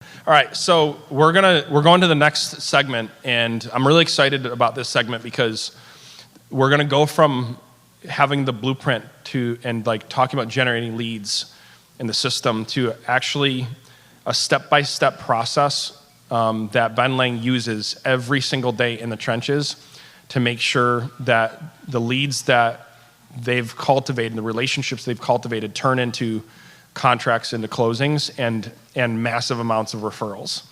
All right, so we're going to the next segment, and I'm really excited about this segment because we're gonna go from having the blueprint and talking about generating leads in the system to actually a step-by-step process that Ben Lang uses every single day in the trenches to make sure that the leads that they've cultivated, the relationships they've cultivated, turn into contracts, into closings, and massive amounts of referrals.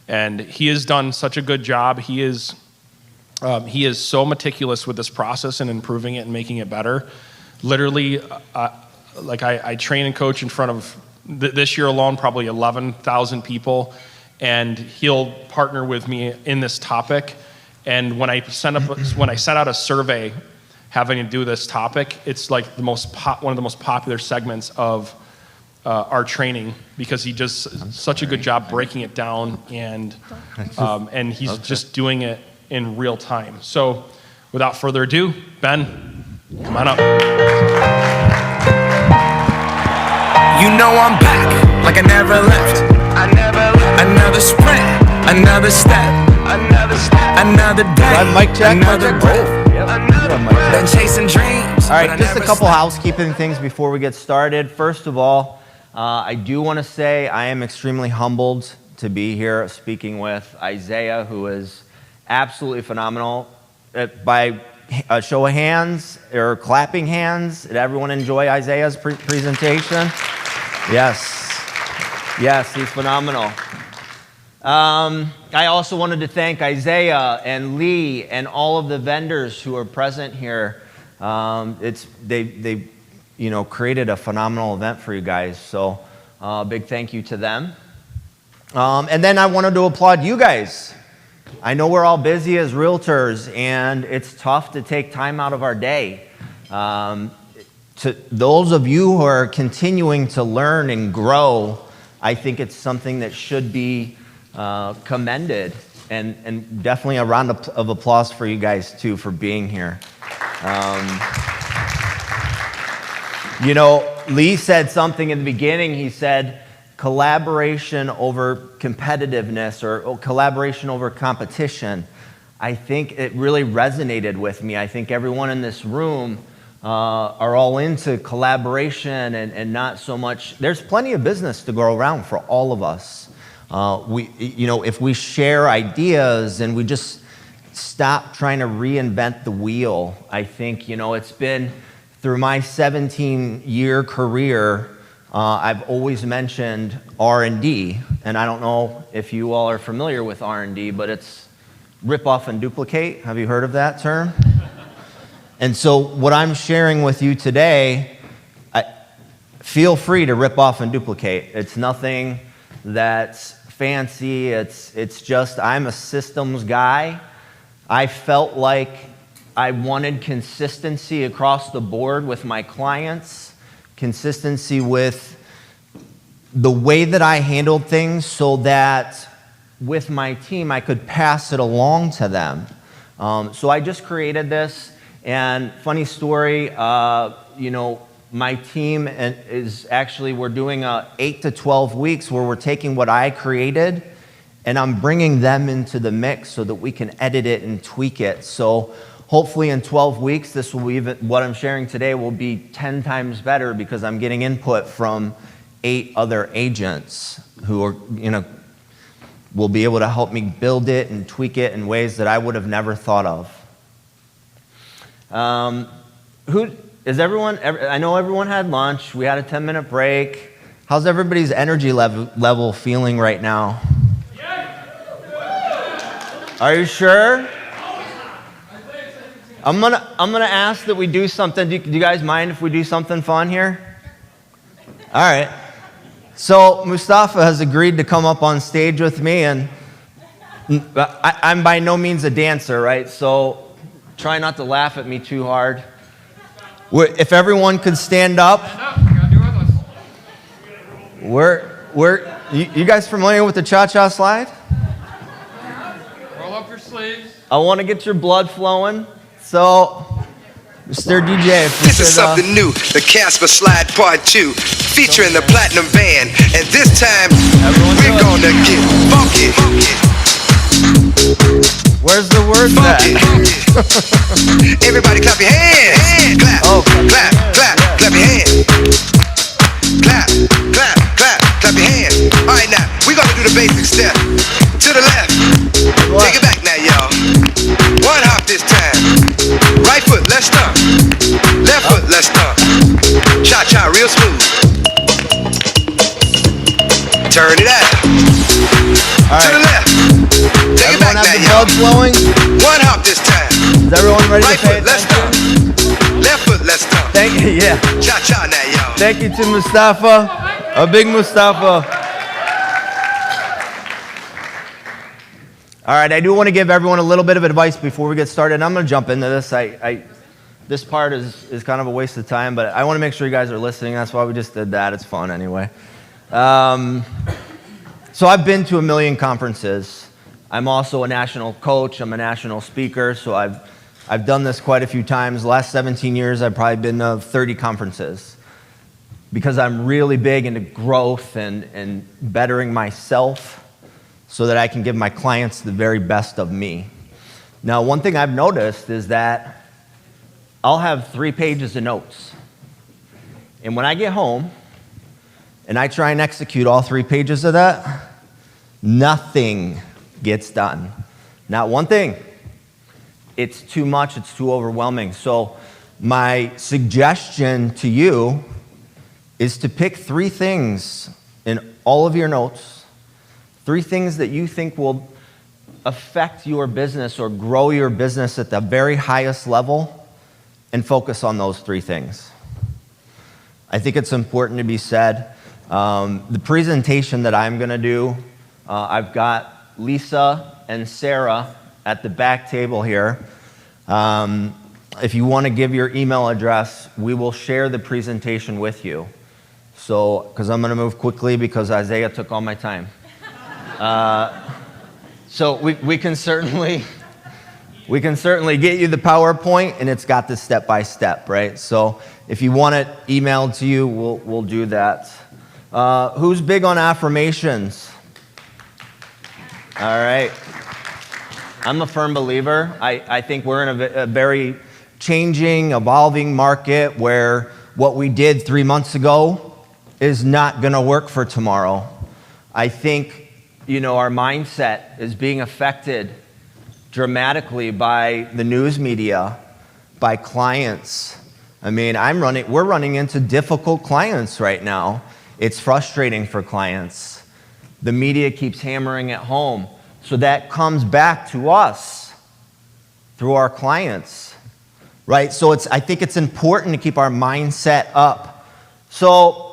And he has done such a good job. He is so meticulous with this process and improving it and making it better. Literally, I train and coach in front of this year alone probably 11,000 people, and he'll partner with me in this topic. And when I sent out a survey having to do this topic, it's like one of the most popular segments of our training, because he does such a good job breaking it down, and he's just doing it in real time. So without further ado, Ben, come on up. You know I'm back, like I never left. Another sprint, another step, another day, Mic check, another breath. Been chasing dreams. All right, just a couple housekeeping things before we get started. First of all, I do want to say I am extremely humbled to be here speaking with Isaiah, who is absolutely phenomenal. By a show of hands or clapping hands, did everyone enjoy Isaiah's presentation? Yes, he's phenomenal. I also wanted to thank Isaiah and Lee and all of the vendors who are present here. They created a phenomenal event for you guys, so big thank you to them. And then I wanted to applaud you guys. I know we're all busy as realtors, and it's tough to take time out of our day. To those of you who are continuing to learn and grow, I think it's something that should be commended, and definitely a round of applause for you guys too for being here. Lee said something in the beginning. He said collaboration over competitiveness, or collaboration over competition. I think it really resonated with me. I think everyone in this room are all into collaboration and not so much. There's plenty of business to go around for all of us. If we share ideas and we just stop trying to reinvent the wheel, I think, it's been through my 17-year career, I've always mentioned R&D, and I don't know if you all are familiar with R&D, but it's rip off and duplicate. Have you heard of that term? And so what I'm sharing with you today, feel free to rip off and duplicate. It's nothing that's fancy. It's just I'm a systems guy. I felt like I wanted consistency across the board with my clients, consistency with the way that I handled things, so that with my team I could pass it along to them. So I just created this. And funny story, my team is actually, we're doing 8 to 12 weeks where we're taking what I created and I'm bringing them into the mix so that we can edit it and tweak it. So hopefully in 12 weeks, this will be what I'm sharing today will be 10 times better, because I'm getting input from 8 other agents who are, will be able to help me build it and tweak it in ways that I would have never thought of. Who is everyone? I know everyone had lunch. We had a 10-minute break. How's everybody's energy level feeling right now? Are you sure? I'm gonna ask that we do something. Do you guys mind if we do something fun here? All right. So Mustafa has agreed to come up on stage with me, and I'm by no means a dancer, right? So try not to laugh at me too hard. If everyone could stand up. You guys familiar with the cha-cha slide? Roll up your sleeves. I want to get your blood flowing. So Mr. DJ, if we This is could, something new, the Casper Slide Part 2, featuring the Platinum Band, and this time we're gonna get funky. where's the words Funky. at? Everybody clap your hands. Clap, Oh, clap, clap, clap your hands. Clap, clap, clap, clap your hands. All right, now we're gonna do the basic step. To the left. Take it back now, y'all. One hop this time. Right foot, let's stomp. Left foot, let's stomp. Cha-cha, real smooth. Turn it out. All To the right. left. Take it Everyone back have the now, blood y'all. flowing? One hop this time. Is everyone ready Right to pay foot, let's attention? stomp. Left foot, let's stomp. Thank you, yeah. Cha-cha now, y'all. Thank you to Mustafa. A big Mustafa. All right, I do want to give everyone a little bit of advice before we get started. And I'm going to jump into this. This part is kind of a waste of time, but I want to make sure you guys are listening. That's why we just did that. It's fun anyway. So I've been to 1 million conferences. I'm also a national coach. I'm a national speaker. So I've done this quite a few times. The last 17 years, I've probably been to 30 conferences because I'm really big into growth and bettering myself so that I can give my clients the very best of me. Now, one thing I've noticed is that I'll have 3 pages of notes. And when I get home and I try and execute all 3 pages of that, nothing gets done. Not one thing. It's too much, it's too overwhelming. So my suggestion to you is to pick 3 things in all of your notes, 3 things that you think will affect your business or grow your business at the very highest level, and focus on those 3 things. I think it's important to be said. The presentation that I'm going to do, I've got Lisa and Sarah at the back table here. If you want to give your email address, we will share the presentation with you. So, because I'm going to move quickly because Isaiah took all my time. So we can certainly get you the PowerPoint, and it's got the step-by-step, right? So if you want it emailed to you, we'll do that. Who's big on affirmations? All right. I'm a firm believer. I think we're in a very changing, evolving market where what we did 3 months ago is not going to work for tomorrow. I think, our mindset is being affected dramatically by the news media, by clients. I mean, we're running into difficult clients right now. It's frustrating for clients. The media keeps hammering it home. So that comes back to us through our clients, right? So I think it's important to keep our mindset up. So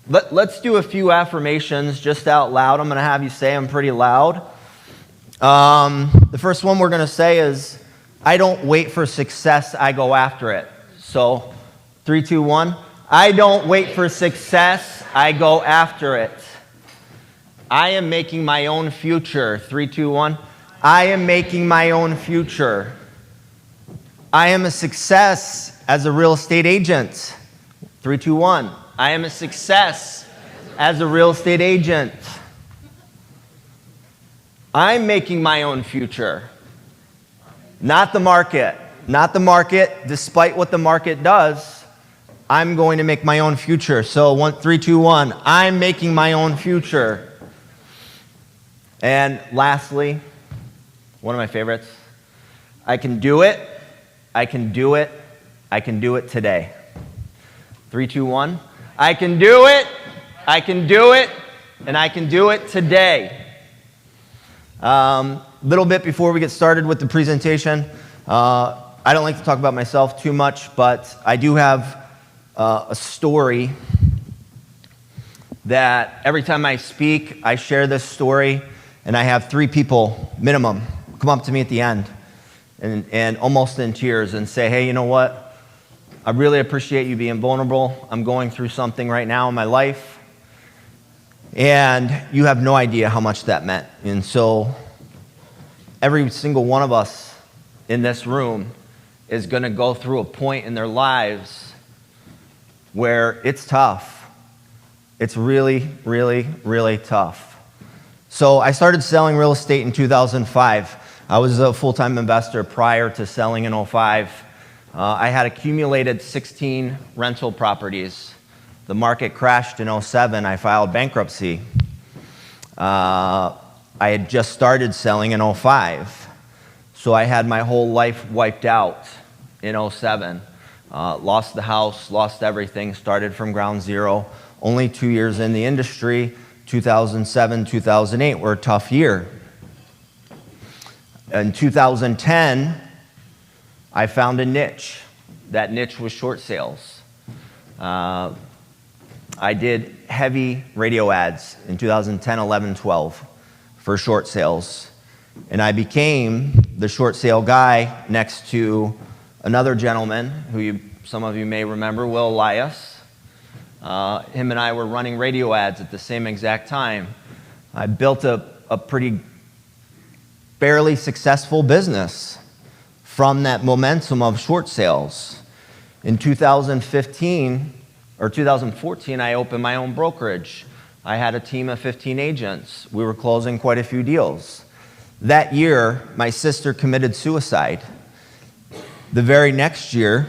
let's do a few affirmations just out loud. I'm going to have you say them pretty loud. The first one we're going to say is, I don't wait for success, I go after it. So 3, 2, 1. I don't wait for success, I go after it. I am making my own future. 3, 2, 1. I am making my own future. I am a success as a real estate agent. 3, 2, 1. I am a success as a real estate agent. I'm making my own future. Not the market. Not the market, despite what the market does. I'm going to make my own future. So 3, 2, 1. I'm making my own future. And lastly, one of my favorites. I can do it. I can do it. I can do it today. 3, 2, 1. I can do it. I can do it. And I can do it today. Little bit before we get started with the presentation. I don't like to talk about myself too much, but I do have a story that every time I speak, I share this story, and I have 3 people minimum come up to me at the end and almost in tears and say, hey, you know what? I really appreciate you being vulnerable. I'm going through something right now in my life, and you have no idea how much that meant. And so every single one of us in this room is going to go through a point in their lives where it's tough. It's really, really, really tough. So I started selling real estate in 2005. I was a full-time investor prior to selling in 2005. I had accumulated 16 rental properties. The market crashed in 2007. I filed bankruptcy. I had just started selling in 2005. So I had my whole life wiped out in 2007. Lost the house, lost everything, started from ground zero. Only 2 years in the industry, 2007, 2008 were a tough year. In 2010, I found a niche. That niche was short sales. I did heavy radio ads in 2010, 11, 12 for short sales. And I became the short sale guy next to another gentleman who some of you may remember, Will Elias. Him and I were running radio ads at the same exact time. I built a pretty fairly successful business from that momentum of short sales. In 2015 or 2014, I opened my own brokerage. I had a team of 15 agents. We were closing quite a few deals. That year, my sister committed suicide. The very next year,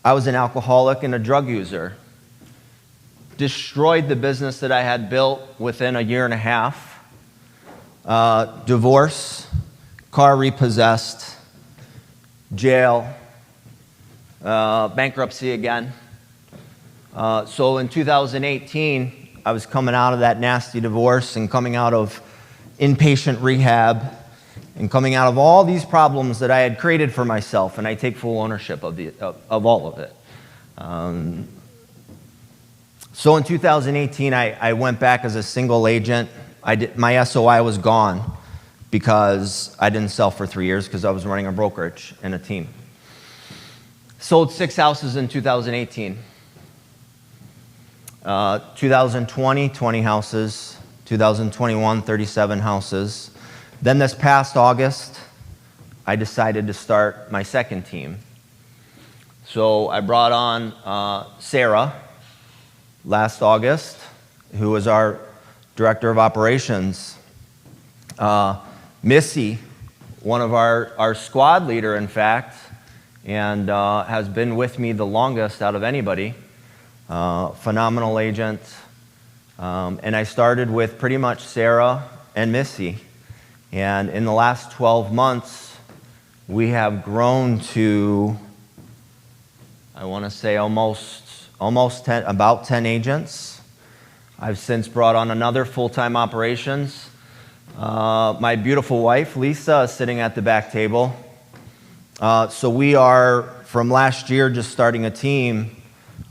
I was an alcoholic and a drug user. Destroyed the business that I had built within a year and a half. Divorce, car repossessed, jail, bankruptcy again. So in 2018, I was coming out of that nasty divorce and coming out of inpatient rehab and coming out of all these problems that I had created for myself, and I take full ownership of all of it. So in 2018, I went back as a single agent. My SOI was gone because I didn't sell for 3 years because I was running a brokerage and a team. Sold 6 houses in 2018. 2020, 20 houses. 2021, 37 houses. Then this past August, I decided to start my second team. So I brought on Sarah last August, who was our director of operations. Missy, one of our squad leader, in fact, and has been with me the longest out of anybody. Phenomenal agent. And I started with pretty much Sarah and Missy. And in the last 12 months, we have grown to, I want to say almost 10, about 10 agents. I've since brought on another full-time operations. My beautiful wife, Lisa, is sitting at the back table. So we are, from last year, just starting a team,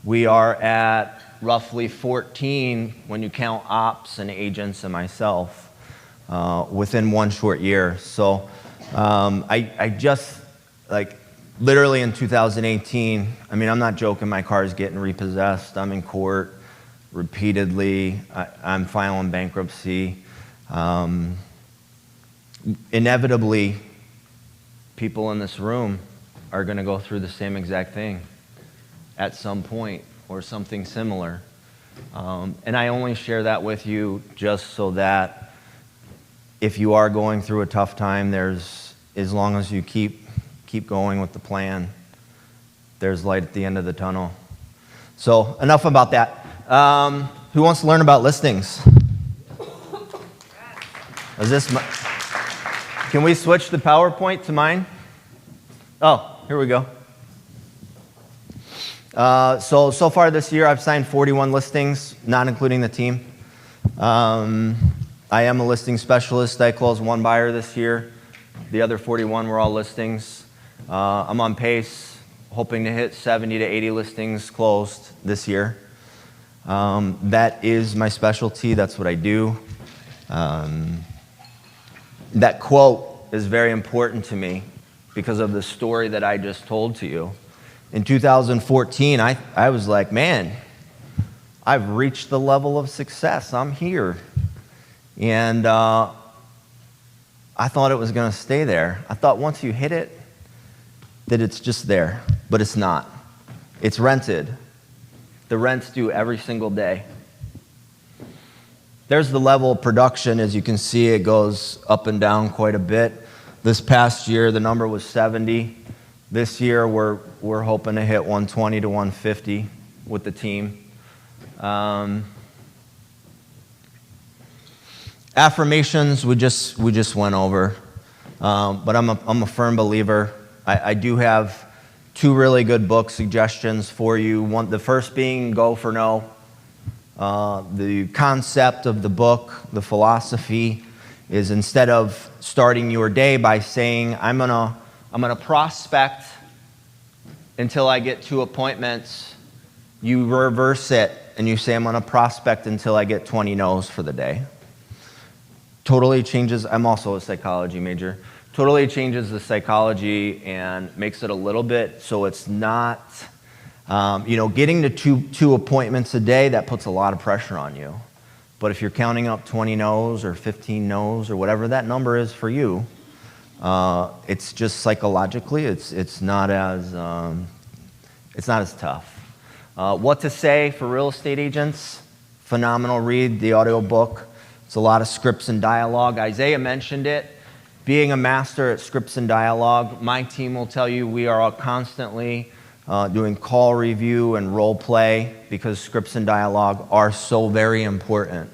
we are at roughly 14 when you count ops and agents and myself within one short year. So I just, like, literally in 2018, I mean, I'm not joking, my car is getting repossessed. I'm in court repeatedly. I'm filing bankruptcy. Inevitably, people in this room are going to go through the same exact thing at some point or something similar. And I only share that with you just so that if you are going through a tough time, as long as you keep going with the plan, there's light at the end of the tunnel. So enough about that. Who wants to learn about listings? Can we switch the PowerPoint to mine? Oh, here we go. So far this year, I've signed 41 listings, not including the team. I am a listing specialist. I closed 1 buyer this year. The other 41 were all listings. I'm on pace, hoping to hit 70 to 80 listings closed this year. That is my specialty. That's what I do. That quote is very important to me because of the story that I just told to you. In 2014, I was like, man, I've reached the level of success. I'm here. And I thought it was going to stay there. I thought once you hit it, that it's just there, but it's not. It's rented. The rent's due every single day. There's the level of production. As you can see, it goes up and down quite a bit. This past year, the number was 70. This year, we're hoping to hit 120 to 150 with the team. Affirmations, we just went over. But I'm a firm believer. I do have 2 really good book suggestions for you. One, the first being Go for No. The concept of the book, the philosophy, is instead of starting your day by saying, I'm gonna prospect until I get 2 appointments, you reverse it and you say, I'm gonna prospect until I get 20 no's for the day. Totally changes. I'm also a psychology major. Totally changes the psychology and makes it a little bit so it's not, getting to two appointments a day, that puts a lot of pressure on you. But if you're counting up 20 no's or 15 no's or whatever that number is for you, it's just psychologically, it's not as tough. What to Say for Real Estate Agents, phenomenal read, the audiobook. It's a lot of scripts and dialogue. Isaiah mentioned it. Being a master at scripts and dialogue, my team will tell you we are constantly doing call review and role play because scripts and dialogue are so very important.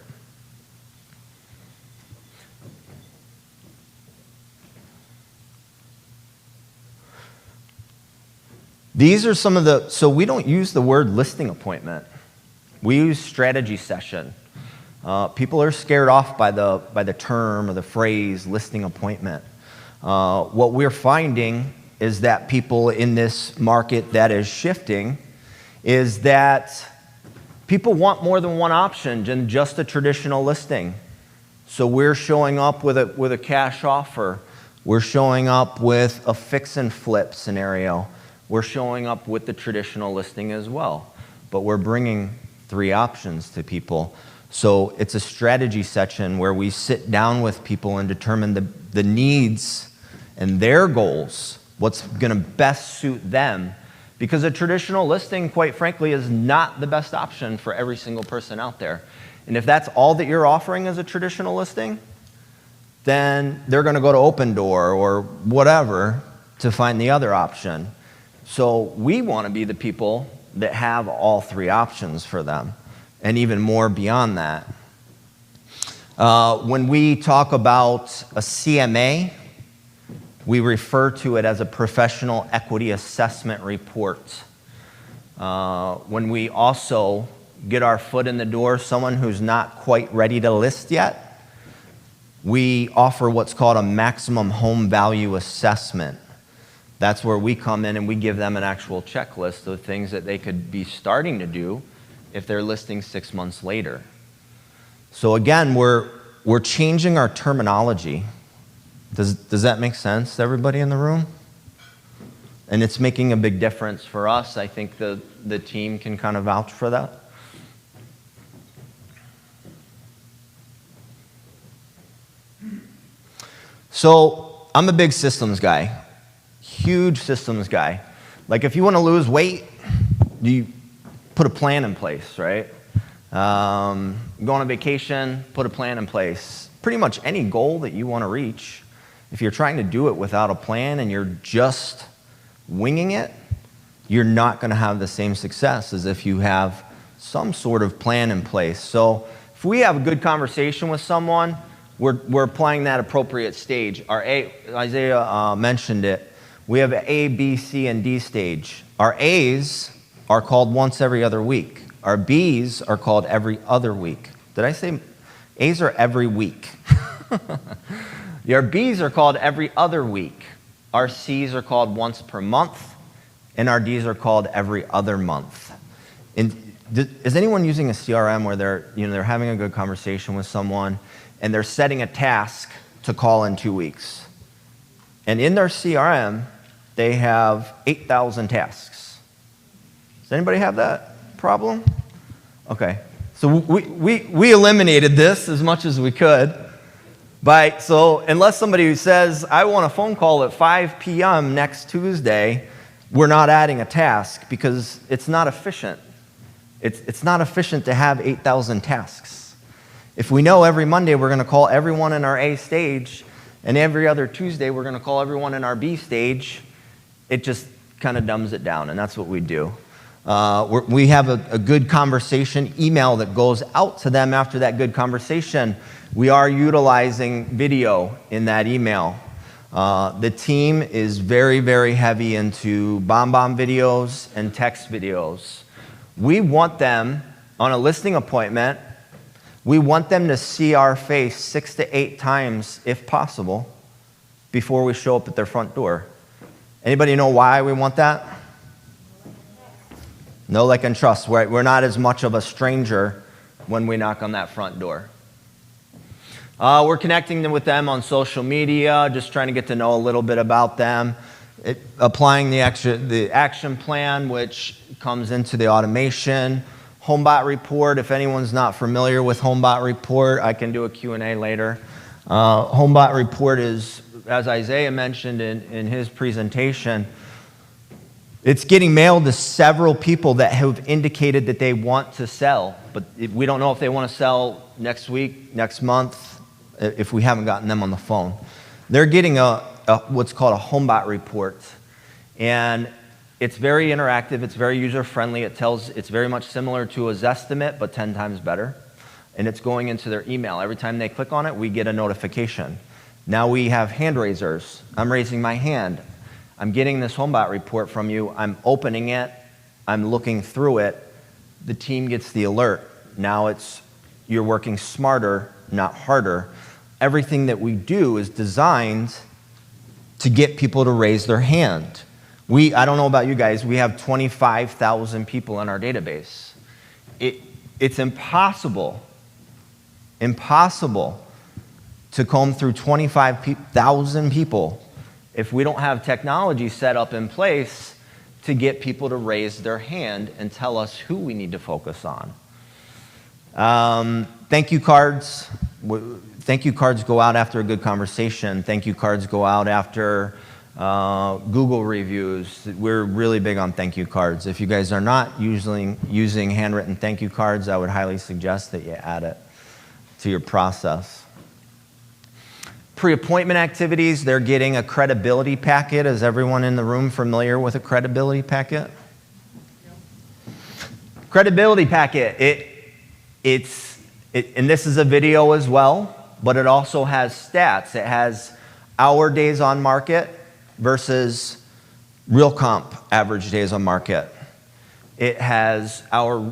These are some of so we don't use the word listing appointment. We use strategy session. People are scared off by the term or the phrase listing appointment. What we're finding is that people in this market that is shifting is that people want more than one option than just a traditional listing. So we're showing up with a cash offer. We're showing up with a fix and flip scenario. We're showing up with the traditional listing as well. But we're bringing 3 options to people. So it's a strategy session where we sit down with people and determine the needs and their goals, what's going to best suit them. Because a traditional listing, quite frankly, is not the best option for every single person out there. And if that's all that you're offering as a traditional listing, then they're going to go to Open Door or whatever to find the other option. So we want to be the people that have all 3 options for them. And even more beyond that. When we talk about a CMA, we refer to it as a professional equity assessment report. When we also get our foot in the door, someone who's not quite ready to list yet, we offer what's called a maximum home value assessment. That's where we come in and we give them an actual checklist of things that they could be starting to do if they're listing 6 months later. So again, we're changing our terminology. Does that make sense to everybody in the room? And it's making a big difference for us. I think the team can kind of vouch for that. So I'm a big systems guy, huge systems guy. Like if you want to lose weight, you put a plan in place, right? Go on a vacation, put a plan in place. Pretty much any goal that you want to reach, if you're trying to do it without a plan and you're just winging it, you're not going to have the same success as if you have some sort of plan in place. So if we have a good conversation with someone, we're applying that appropriate stage. Isaiah mentioned it. We have A, B, C, and D stage. Our A's are called once every other week. Our B's are called every other week. Did I say A's are every week? Our B's are called every other week. Our C's are called once per month, and our D's are called every other month. And is anyone using a CRM where they're having a good conversation with someone and they're setting a task to call in 2 weeks? And in their CRM, they have 8,000 tasks. Does anybody have that problem? Okay. So we eliminated this as much as we could. So unless somebody says, I want a phone call at 5 p.m. next Tuesday, we're not adding a task because it's not efficient. It's not efficient to have 8,000 tasks. If we know every Monday we're going to call everyone in our A stage, and every other Tuesday we're going to call everyone in our B stage, it just kind of dumbs it down, and that's what we do. We have a good conversation email that goes out to them after that good conversation. We are utilizing video in that email. The team is very, very heavy into bomb videos and text videos. We want them on a listing appointment, we want them to see our face 6 to 8 times, if possible, before we show up at their front door. Anybody know why we want that? Know, like, and trust. We're not as much of a stranger when we knock on that front door. We're connecting with them on social media, just trying to get to know a little bit about them. Applying the action plan, which comes into the automation. HomeBot report, if anyone's not familiar with HomeBot report, I can do a Q&A later. HomeBot report is, as Isaiah mentioned in his presentation, it's getting mailed to several people that have indicated that they want to sell, but we don't know if they want to sell next week, next month, if we haven't gotten them on the phone. They're getting what's called a HomeBot report, and it's very interactive, it's very user-friendly, it's very much similar to a Zestimate, but 10 times better, and it's going into their email. Every time they click on it, we get a notification. Now we have hand raisers. I'm raising my hand. I'm getting this HomeBot report from you. I'm opening it. I'm looking through it. The team gets the alert. Now you're working smarter, not harder. Everything that we do is designed to get people to raise their hand. I don't know about you guys, we have 25,000 people in our database. It's impossible to comb through 25,000 people if we don't have technology set up in place to get people to raise their hand and tell us who we need to focus on. Thank you cards. Thank you cards go out after a good conversation. Thank you cards go out after Google reviews. We're really big on thank you cards. If you guys are not using handwritten thank you cards, I would highly suggest that you add it to your process. Pre-appointment activities, they're getting a credibility packet. Is everyone in the room familiar with a credibility packet? Credibility packet, and this is a video as well, but it also has stats. It has our days on market versus real comp average days on market. It has our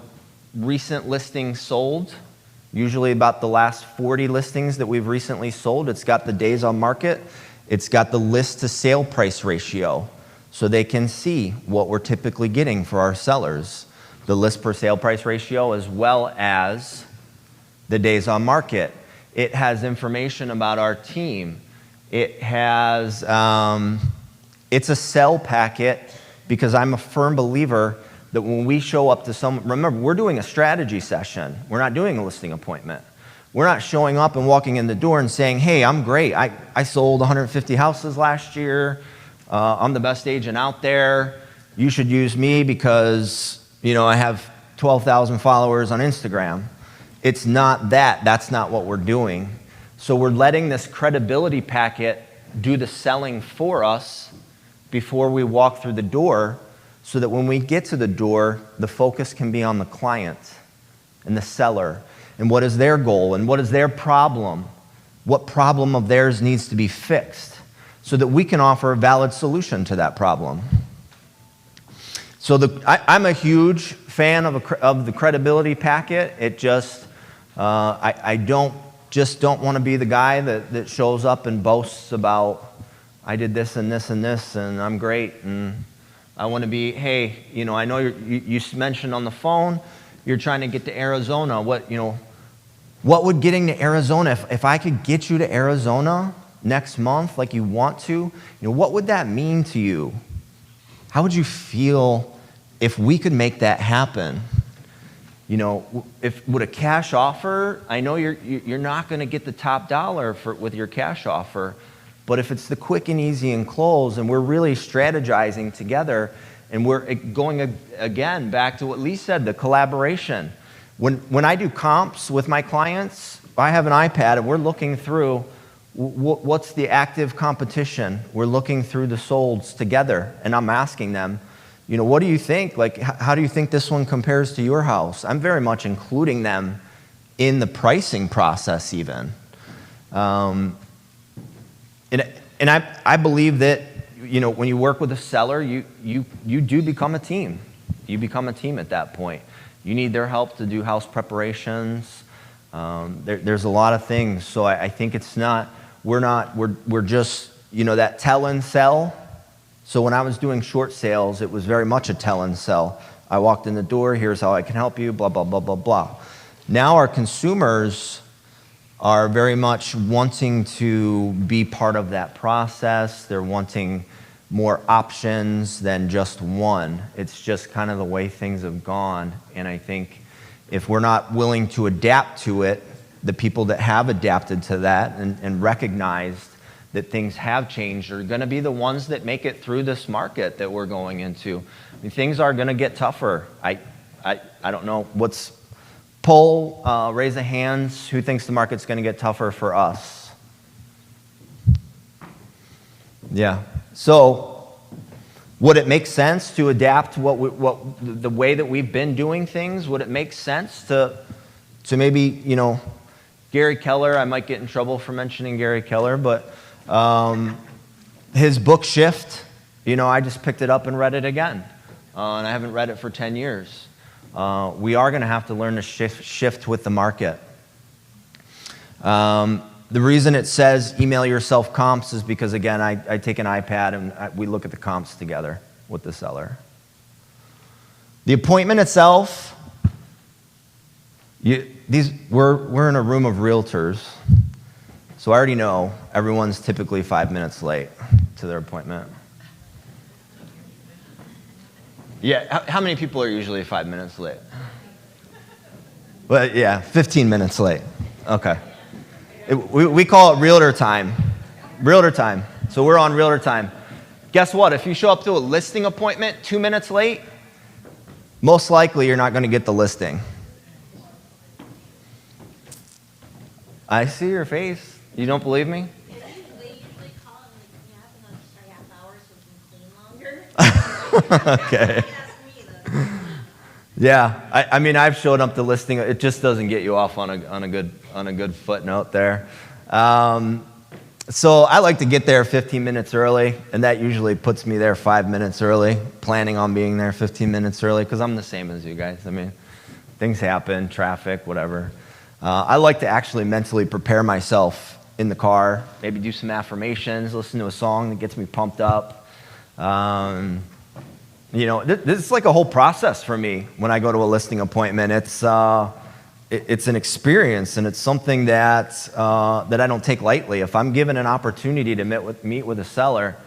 recent listings sold, usually about the last 40 listings that we've recently sold. It's got the days on market. It's got the list to sale price ratio, so they can see what we're typically getting for our sellers. The list per sale price ratio, as well as the days on market. It has information about our team. It has, it's a sell packet, because I'm a firm believer that when we show up to someone, remember, we're doing a strategy session. We're not doing a listing appointment. We're not showing up and walking in the door and saying, hey, I'm great. I sold 150 houses last year. I'm the best agent out there. You should use me because, I have 12,000 followers on Instagram. It's not that. That's not what we're doing. So we're letting this credibility packet do the selling for us before we walk through the door, so that when we get to the door, the focus can be on the client and the seller and what is their goal and what is their problem, what problem of theirs needs to be fixed, so that we can offer a valid solution to that problem. So I'm a huge fan of the credibility packet. It just, I don't want to be the guy that shows up and boasts about, I did this and this and this and I'm great, and I want to be, hey, I know you mentioned on the phone you're trying to get to Arizona. What would getting to Arizona, if I could get you to Arizona next month like you want to, what would that mean to you? How would you feel if we could make that happen? if with a cash offer, I know you're not going to get the top dollar with your cash offer, but if it's the quick and easy and close, and we're really strategizing together, and we're going again back to what Lee said, the collaboration. When I do comps with my clients, I have an iPad and we're looking through what's the active competition. We're looking through the solds together, and I'm asking them, what do you think? Like, how do you think this one compares to your house? I'm very much including them in the pricing process even. And I believe that, when you work with a seller, you do become a team. You become a team at that point. You need their help to do house preparations. There's a lot of things. So I think we're just, that tell and sell. So when I was doing short sales, it was very much a tell and sell. I walked in the door, here's how I can help you, blah, blah, blah, blah, blah. Now our consumers are very much wanting to be part of that process. They're wanting more options than just one. It's just kind of the way things have gone. And I think if we're not willing to adapt to it, the people that have adapted to that and recognized that things have changed are going to be the ones that make it through this market that we're going into. I mean, things are going to get tougher. I don't know. Raise of hands, who thinks the market's going to get tougher for us? Yeah. So would it make sense to adapt the way that we've been doing things? Would it make sense to maybe, Gary Keller, I might get in trouble for mentioning Gary Keller, but his book Shift, I just picked it up and read it again. And I haven't read it for 10 years. We are going to have to learn to shift with the market. The reason it says email yourself comps is because, again, I take an iPad and we look at the comps together with the seller. The appointment itself, we're in a room of realtors. So I already know everyone's typically 5 minutes late to their appointment. Yeah, how many people are usually 5 minutes late? But yeah, 15 minutes late. Okay. We call it realtor time. Realtor time. So we're on realtor time. Guess what? If you show up to a listing appointment 2 minutes late, most likely you're not going to get the listing. I see your face. You don't believe me? Okay. Yeah, I mean, I've showed up to listing. It just doesn't get you off on a good footnote there. So I like to get there 15 minutes early, and that usually puts me there 5 minutes early, planning on being there 15 minutes early, because I'm the same as you guys. I mean, things happen, traffic, whatever. I like to actually mentally prepare myself in the car, maybe do some affirmations, listen to a song that gets me pumped up. This is like a whole process for me when I go to a listing appointment. It's an experience, and it's something that I don't take lightly. If I'm given an opportunity to meet with a seller,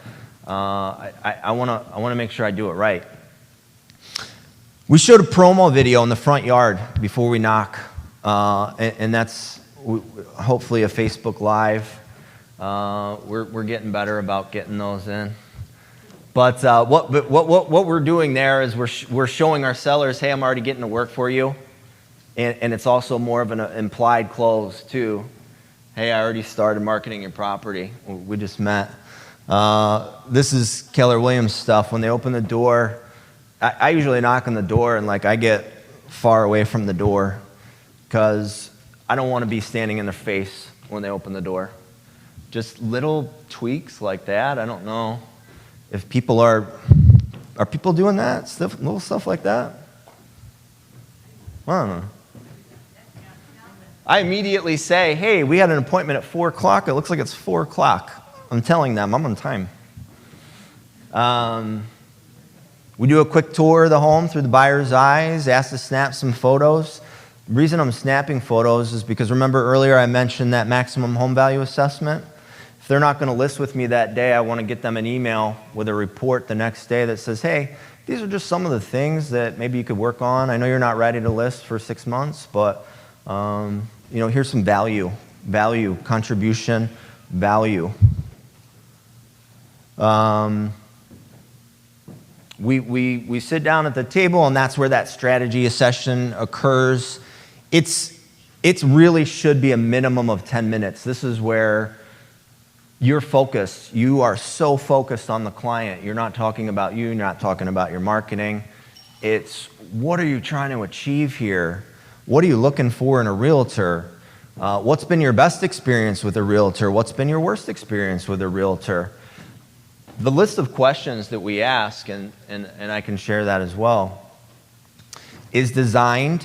I want to make sure I do it right. We showed a promo video in the front yard before we knock, and that's hopefully a Facebook Live. We're getting better about getting those in. But what we're doing there is we're showing our sellers, hey, I'm already getting to work for you. And it's also more of an implied close, too. Hey, I already started marketing your property. We just met. This is Keller Williams stuff. When they open the door, I usually knock on the door, and I get far away from the door because I don't want to be standing in their face when they open the door. Just little tweaks like that. I don't know if people are people doing that? Little stuff like that? I don't know. I immediately say, hey, we had an appointment at 4 o'clock. It looks like it's 4 o'clock. I'm telling them I'm on time. We do a quick tour of the home through the buyer's eyes, ask to snap some photos. The reason I'm snapping photos is because remember earlier I mentioned that maximum home value assessment? If they're not going to list with me that day, I want to get them an email with a report the next day that says, hey, these are just some of the things that maybe you could work on. I know you're not ready to list for 6 months, but here's some value, contribution, value. We sit down at the table, and that's where that strategy session occurs. It really should be a minimum of 10 minutes. This is where you're focused. You are so focused on the client. You're not talking about you. You're not talking about your marketing. It's what are you trying to achieve here? What are you looking for in a realtor? What's been your best experience with a realtor? What's been your worst experience with a realtor? The list of questions that we ask, and I can share that as well, is designed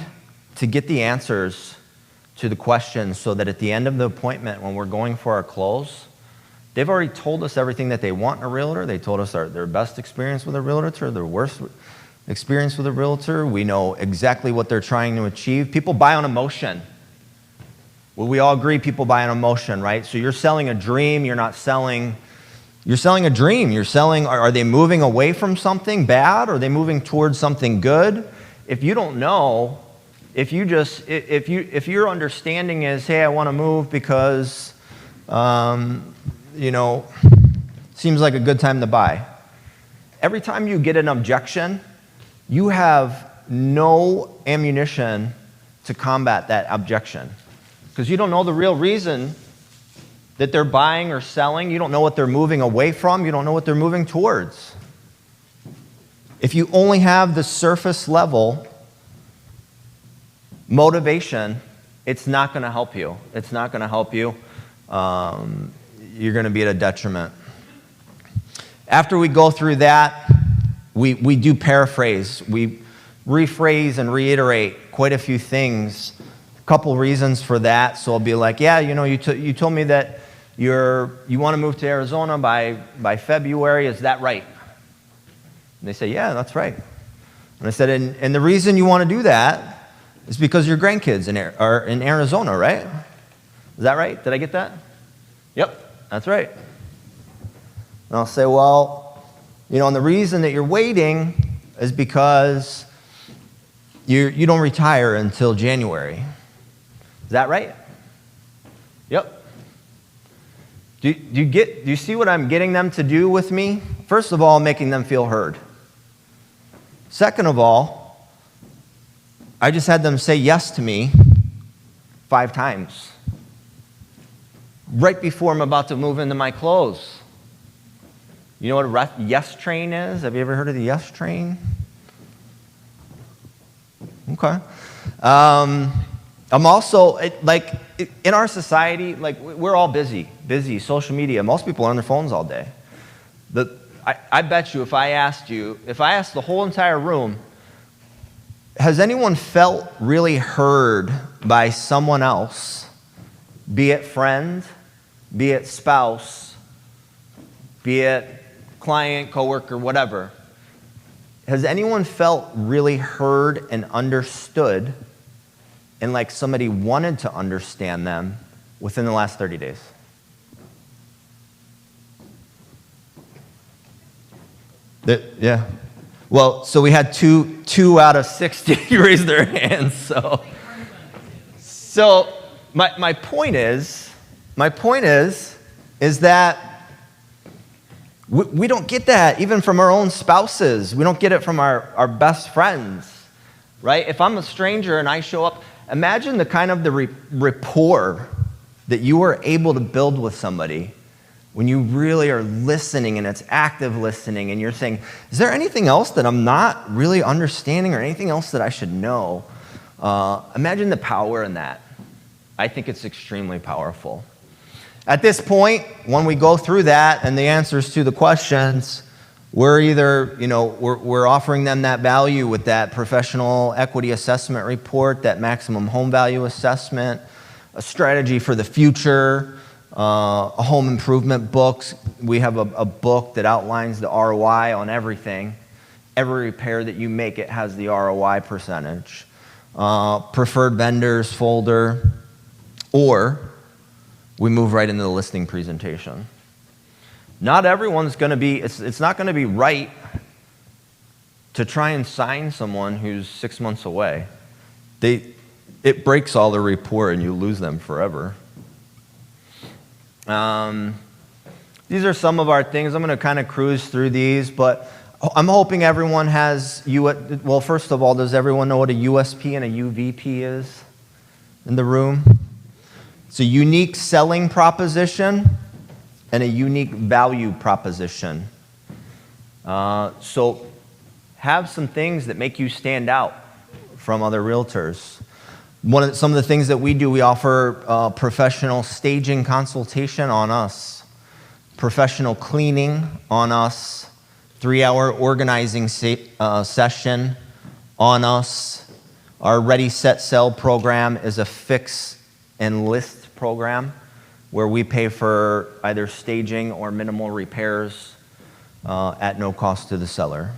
to get the answers to the questions so that at the end of the appointment, when we're going for our close, they've already told us everything that they want in a realtor. They told us their best experience with a realtor, their worst experience with a realtor. We know exactly what they're trying to achieve. People buy on emotion. Well, we all agree people buy on emotion, right? So you're selling a dream, you're selling a dream. You're selling, are they moving away from something bad? Or are they moving towards something good? If you don't know, if your understanding is, hey, I want to move because, seems like a good time to buy. Every time you get an objection, you have no ammunition to combat that objection because you don't know the real reason that they're buying or selling. You don't know what they're moving away from. You don't know what they're moving towards. If you only have the surface level motivation, it's not going to help you. It's not going to help you. You're going to be at a detriment. After we go through that, we do paraphrase. We rephrase and reiterate quite a few things. A couple reasons for that. So I'll be like, yeah, you told me that you want to move to Arizona by February. Is that right? And they say, yeah, that's right. And I said, and the reason you want to do that is because your grandkids are in Arizona, right? Is that right? Did I get that? Yep, that's right. And I'll say, well, and the reason that you're waiting is because you don't retire until January. Is that right? Yep. Do you see what I'm getting them to do with me? First of all, making them feel heard. Second of all, I just had them say yes to me 5 times. Right before I'm about to move into my clothes. You know what a yes train is? Have you ever heard of the yes train? Okay. I'm also, in our society, we're all busy, social media. Most people are on their phones all day. I bet you if I asked the whole entire room, has anyone felt really heard by someone else, be it friend, be it spouse, be it client, coworker, whatever? Has anyone felt really heard and understood and like somebody wanted to understand them within the last 30 days? Yeah. Well, so we had two out of 60 raise their hands. So my point is that we don't get that even from our own spouses. We don't get it from our best friends, right? If I'm a stranger and I show up, imagine the kind of the rapport that you are able to build with somebody when you really are listening and it's active listening and you're saying, is there anything else that I'm not really understanding or anything else that I should know? Imagine the power in that. I think it's extremely powerful. At this point, when we go through that and the answers to the questions, we're either, we're offering them that value with that professional equity assessment report, that maximum home value assessment, a strategy for the future, a home improvement books. We have a book that outlines the ROI on everything. Every repair that you make, it has the ROI percentage. Preferred vendors folder, or we move right into the listing presentation. Not everyone's going to be, it's not going to be right to try and sign someone who's 6 months away. It breaks all the rapport and you lose them forever. These are some of our things. I'm going to kind of cruise through these, but I'm hoping everyone has, well, first of all, does everyone know what a USP and a UVP is in the room? It's a unique selling proposition and a unique value proposition. So have some things that make you stand out from other realtors. Some of the things that we do, we offer professional staging consultation on us, professional cleaning on us, 3-hour organizing session on us. Our Ready, Set, Sell program is a fix and list program where we pay for either staging or minimal repairs at no cost to the seller.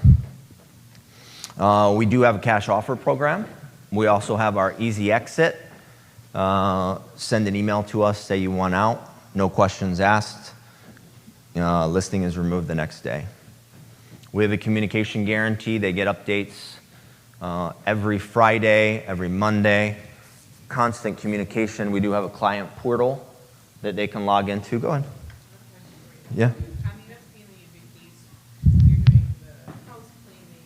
We do have a cash offer program. We also have our easy exit. Send an email to us, say you want out, no questions asked. Listing is removed the next day. We have a communication guarantee. They get updates every Friday, every Monday. Constant communication. We do have a client portal that they can log into. Go ahead. Yeah. I mean, I've seen the UVPs. You're doing the house cleaning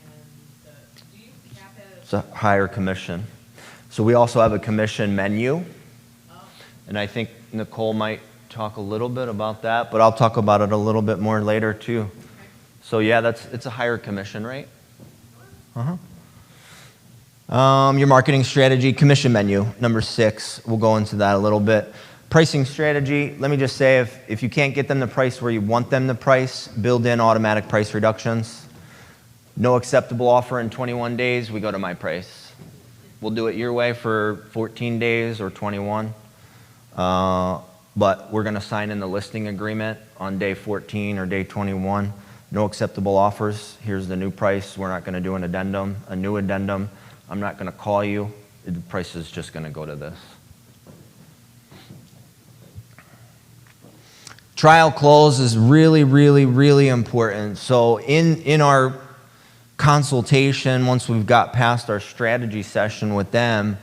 and do you cap it? It's a higher commission. So we also have a commission menu. And I think Nicole might talk a little bit about that, but I'll talk about it a little bit more later too. Okay. So yeah, it's a higher commission rate. Your marketing strategy, commission menu, number 6. We'll go into that a little bit. Pricing strategy, let me just say, if you can't get them the price where you want them to price, build in automatic price reductions. No acceptable offer in 21 days, we go to my price. We'll do it your way for 14 days or 21. But we're going to sign in the listing agreement on day 14 or day 21. No acceptable offers. Here's the new price. We're not going to do an addendum, a new addendum. I'm not going to call you. The price is just going to go to this. Trial close is really, really, really important. So in our consultation, once we've got past our strategy session with them,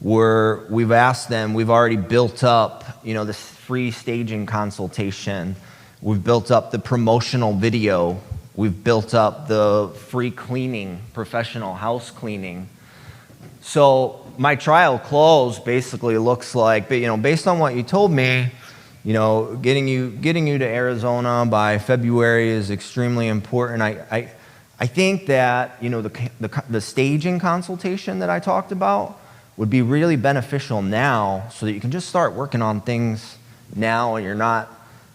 we've asked them, we've already built up, this free staging consultation. We've built up the promotional video. We've built up the free cleaning, professional house cleaning. So my trial close basically looks like, based on what you told me, getting you to Arizona by February is extremely important. I think that, the staging consultation that I talked about would be really beneficial now so that you can just start working on things now and you're not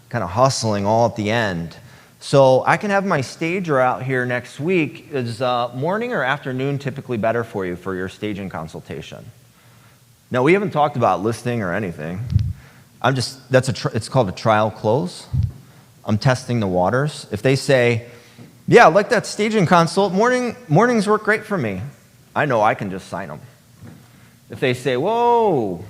kind of hustling all at the end. So I can have my stager out here next week. Is morning or afternoon typically better for you for your staging consultation? No, we haven't talked about listing or anything. It's called a trial close. I'm testing the waters. If they say, yeah, I like that staging consult, mornings work great for me, I know I can just sign them. If they say, whoa,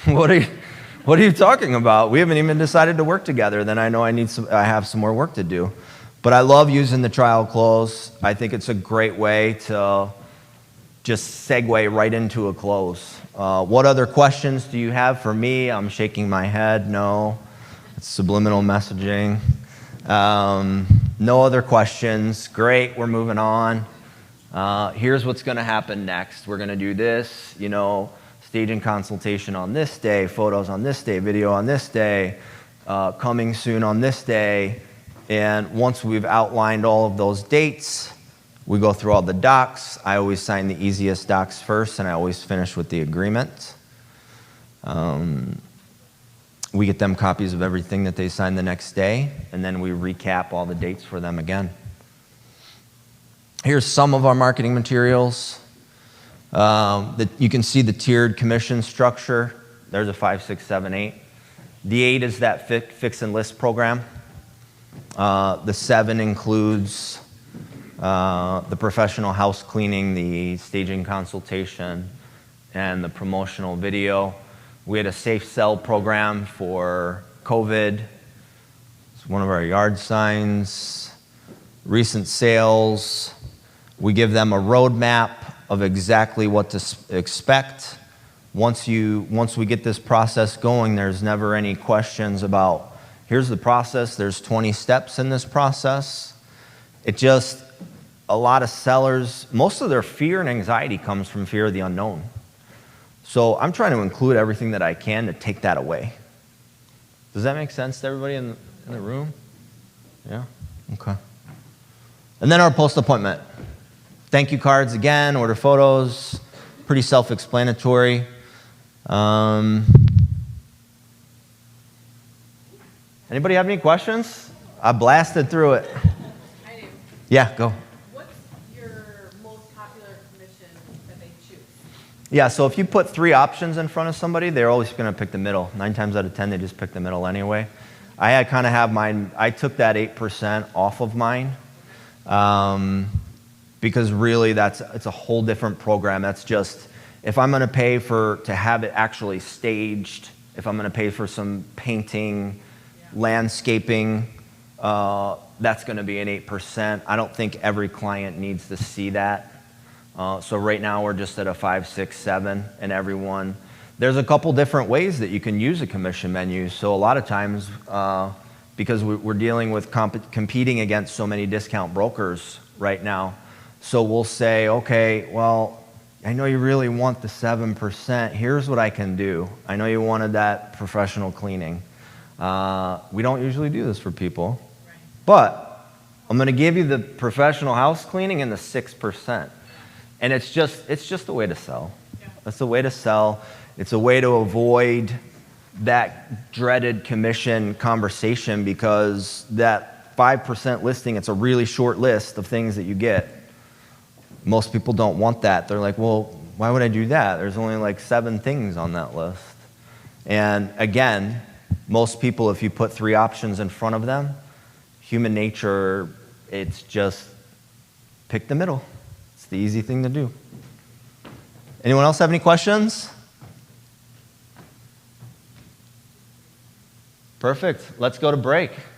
what are you talking about? We haven't even decided to work together. Then I know I have some more work to do. But I love using the trial close. I think it's a great way to just segue right into a close. What other questions do you have for me? I'm shaking my head. No, it's subliminal messaging. No other questions. Great, we're moving on. Here's what's going to happen next. We're going to do this, staging consultation on this day, photos on this day, video on this day, coming soon on this day. And once we've outlined all of those dates, we go through all the docs. I always sign the easiest docs first, and I always finish with the agreement. We get them copies of everything that they sign the next day, and then we recap all the dates for them again. Here's some of our marketing materials. You can see the tiered commission structure. There's a 5, 6, 7, 8. The 8 is that fix and list program. The 7 includes the professional house cleaning, the staging consultation, and the promotional video. We had a safe sell program for COVID. It's one of our yard signs. recent sales. We give them a roadmap of exactly what to expect. Once we get this process going, there's never any questions about, here's the process, there's 20 steps in this process. A lot of sellers, most of their fear and anxiety comes from fear of the unknown. So I'm trying to include everything that I can to take that away. Does that make sense to everybody in the room? Yeah? Okay. And then our post-appointment. Thank you cards again, order photos, pretty self-explanatory. Anybody have any questions? I blasted through it. I do. Yeah, go. What's your most popular commission that they choose? Yeah, so if you put 3 options in front of somebody, they're always going to pick the middle. 9 times out of 10, they just pick the middle anyway. I kind of have mine, I took that 8% off of mine because really it's a whole different program. That's just, if I'm going to pay to have it actually staged, if I'm going to pay for some painting, landscaping, that's going to be an 8%. I don't think every client needs to see that. So right now we're just at a 5, 6, 7 in everyone. There's a couple different ways that you can use a commission menu. So a lot of times, because we're dealing with competing against so many discount brokers right now, so we'll say, okay, well, I know you really want the 7%. Here's what I can do. I know you wanted that professional cleaning. We don't usually do this for people, but I'm going to give you the professional house cleaning and the 6%. And it's just a way to sell. It's a way to sell. It's a way to avoid that dreaded commission conversation, because that 5% listing, it's a really short list of things that you get. Most people don't want that. They're like, well, why would I do that? There's only like 7 things on that list. And again, most people, if you put 3 options in front of them, human nature, it's just pick the middle. It's the easy thing to do. Anyone else have any questions? Perfect. Let's go to break.